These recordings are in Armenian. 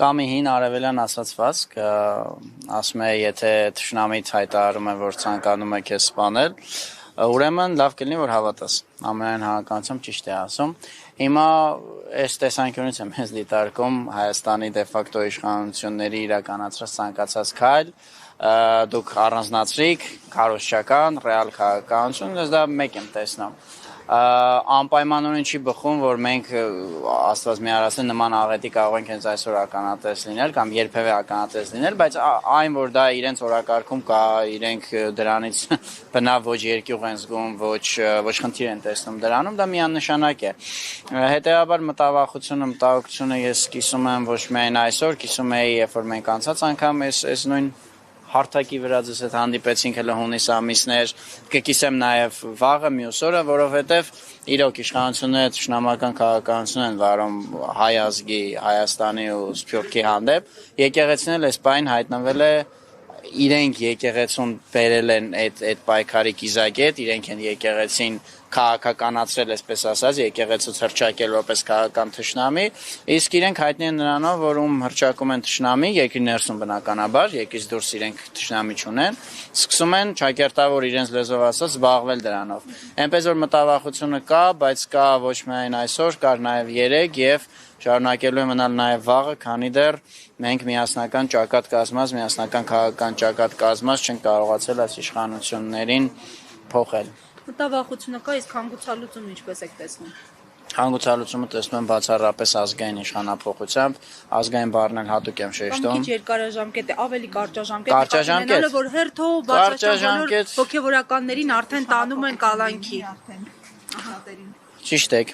Կամ հին արևելյան ասացվածք, ասում է, եթե թշնամիդ հայտարարում է, որ ցանկանում է քեզ սպանել, ուրեմն լավ կլինի, որ հավատաս։ Ամենայն հավանականությամբ ճիշտ է ասում։ Հիմա այս տեսանկյունից եմ ես դիտարկում Հայաստանի դեֆակտո իշխանությունների իրականացրած ցանկացած քայլ, դուք առանձնացրիք քարոզչական, ռեալ քաղաքականություն, ես դա մեկ եմ տեսնում։ Անպայմանորեն չի բխում, որ մենք Աստված մի արասեն նման աղետի կարող ենք հենց այսօր ականատես լինել կամ երբևէ ականատես լինել, բայց այն, որ դա իրենց օրակարգում կա, իրենք դրանից բնավ ոչ երկյուղ են զգում, ոչ խնդիր են տեսնում դրանում, դա միանշանակ է։ Հետևաբար մտավախությունը ես կիսում եմ ոչ միայն այսօր, կիսում էի, երբ որ մենք անցած անգամ այս նույն հարթակի վրա ձեզ հետ հանդիպեցինք հենց հունիս ամիսներ, կկիսեմ նաև վաղը մյուս օրը, որովհետև իրոք իշխանությունները թշնամական քաղաքականություն են վարում հայ ազգի, Հայաստանի ու Սփյուռքի հանդեպ, եկեղեցին էլ այս պայն հայտնվել է իրենք եկեղեցուն բերել են այդ պայքարի կիզակետ, իրենք են եկեղեցին քաղաքականացրել, այսպես ասած, եկեղեցուց հռչակել որպես քաղաքական թշնամի, իսկ իրենք հայտնի են նրանով, որ ում հռչակում են թշնամի, երկրի ներսում բնականաբար, երկրից դուրս իրենք թշնամի չունեն, սկսում են ճակերտավոր իրենց լեզվով ասած զբաղվել դրանով։ Այնպես որ մտավախությունը կա, բայց կա ոչ միայն այսօր, կար նաև երեկ եւ շարունակելու է մնալ նաև վաղը, քանի դեռ մենք միասնական ճակատ կազմած, միասնական քաղաքական ճակատ կազմած չենք կարողացել այս իշխանություններին փոխել։ Մտավախությունը կա, իսկ հանգուցալուծումը ինչպես եք տեսնում։ Հանգուցալուծումը տեսնում եմ բացառապես ազգային իշխանափոխությամբ, ազգային բառն էլ հատուկ եմ շեշտում։ Քիչ երկարաժամկետ է, ավելի կարճաժամկետ, որ հերթով բացարձակ հոգևորականներին արդեն տանում են կալանքի։ Ճիշտ եք։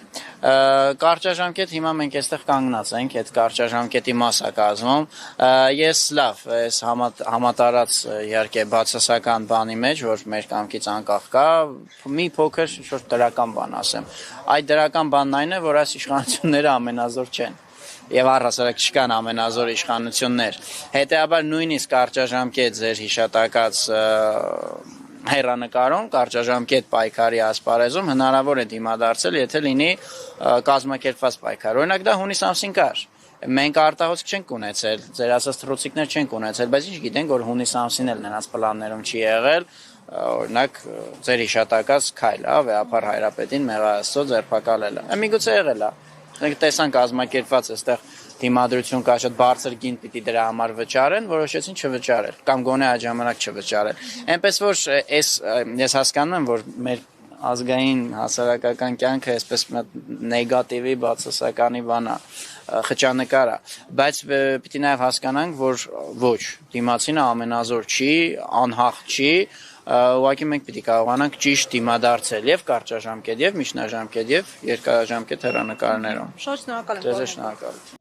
Կարճաժամկետ հիմա մենք այստեղ կանգնած ենք, այդ կարճաժամկետի մասա կազմում։ Ես լավ, այս համատարած իհարկե բացասական բանի մեջ, որ մեր կամքից անկախ կա, մի փոքր շուտ դրական բան ասեմ։ Այդ դրական բանն այն է, որ այս իշխանությունները ամենազոր չեն։ Եվ առհասարակ չկան ամենազոր իշխանություններ։ Հետեւաբար նույնիսկ կարճաժամկետ ձեր հիշատակած հեռանկարում կարճաժամկետ պայքարի ասպարեզում հնարավոր է դիմադարձել, եթե լինի կազմակերպված պայքար։ Օրինակ դա հունիս ամսին կար։ Մենք արտահոսք չենք ունեցել, ձեր ասած թռուցիկներ չենք ունեցել, բայց ինչ գիտենք, որ հունիս ամսին էլ նրանց պլաններում չի եղել, օրինակ ձեր հիշատակած քայլ, վեհապար Հայրապետին Մեղրաստծո ձերբակալելը։ Միգուցե եղել է։ Մենք տեսանք կազմակերպված այստեղ դիմադրություն կա, շատ բարձր գին պիտի դրա համար վճարեն, որոշեցին չվճարել կամ գոնե այդ ժամանակ չվճարել։ Այնպես որ ես հասկանում եմ, որ մեր ազգային հասարակական կյանքը այսպես նեգատիվի, բացասականի բան է, խճանկար է, բայց պիտի նաև հասկանանք, որ ոչ, դիմացինը ամենազոր չի, անհաղթ չի, ուղղակի մենք պիտի կարողանանք ճիշտ դիմադարձել եւ կարճաժամկետ, եւ միջնաժամկետ, եւ երկարաժամկետ հեռանկարներում։ Շատ շնորհակալ եմ։ Ձեզ շնորհակալություն։